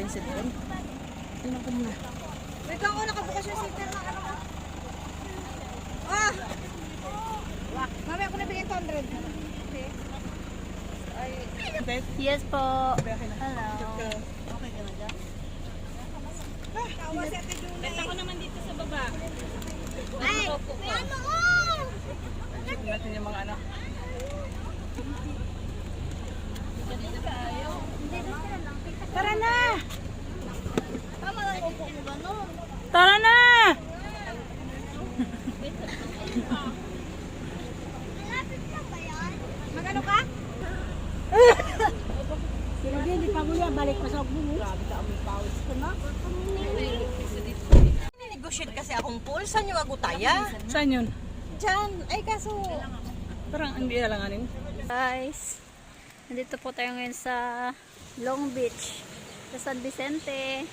yung cellphone. Tingnan ko muna. Wait lang, nakabukas yung seater ng ano ko. Ah! Mami, ako nabigyan 200. Okay. Ay, Yes po. okay na. Hello. Okay ka na dyan? Tawa si Ate June. Benta ko naman dito sa baba. Ay! May ano ko! Check natin yung mga anak. Tara na! Tara na! Magano ka? Sige, hindi pa kuya. Balik pa sa bumo. Grabe ka, amoy pawis ko na. Negotiate kasi akong pool. Saan yung agutaya? Saan yun? Diyan. Ay kaso. Parang hindi alanganin. Guys, nandito po tayo ngayon sa Long Beach. Sa San Vicente.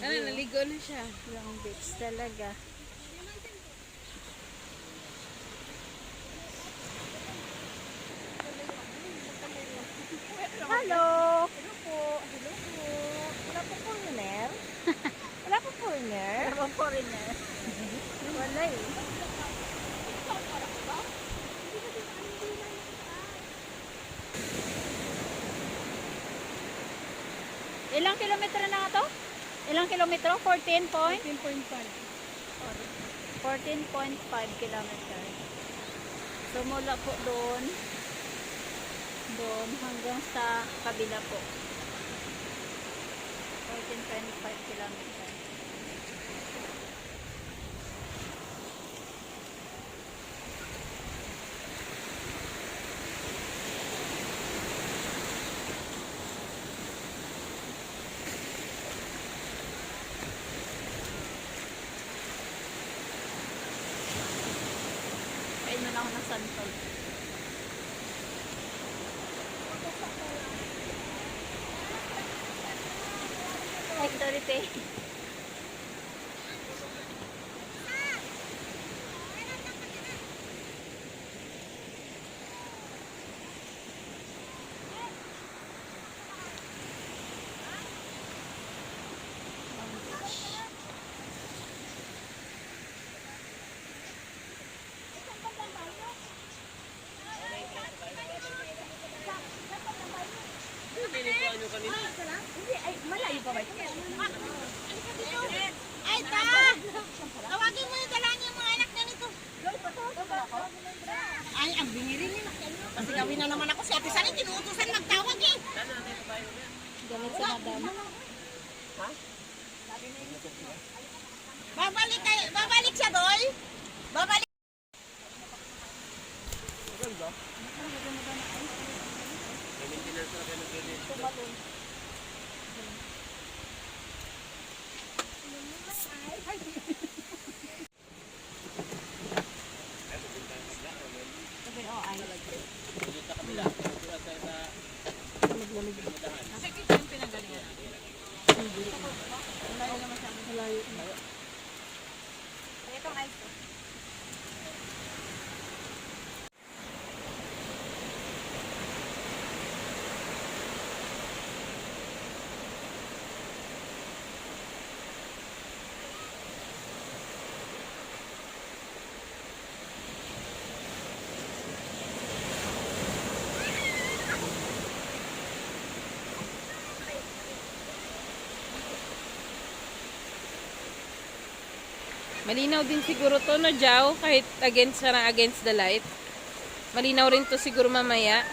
Ano, naligo na siya. Long Beach talaga. Hello. Hello po. Hello po. Wala po foreigner? Wala po foreigner? Wala bang foreigner? Wala eh. Ilang kilometro na nga to? Ilang kilometro? 14 point? 14.5 kilometer. So mula po doon hanggang sa kabila po. 14.5 kilometer. Kain mo na ako ng santol. Ay, sorry, te. Ay, ta! Tawagin mo yung dalangin yung mga anak niya nito. Ay, ang biniri niya. Kasi gawin na naman ako si Ate Sari. Tinuutusan magtawag eh. Galit sa madam. Babalik siya, Doy? Babalik. Itong ice. Malinaw din siguro to, no, Jow? Kahit against the light. Malinaw rin to siguro mamaya.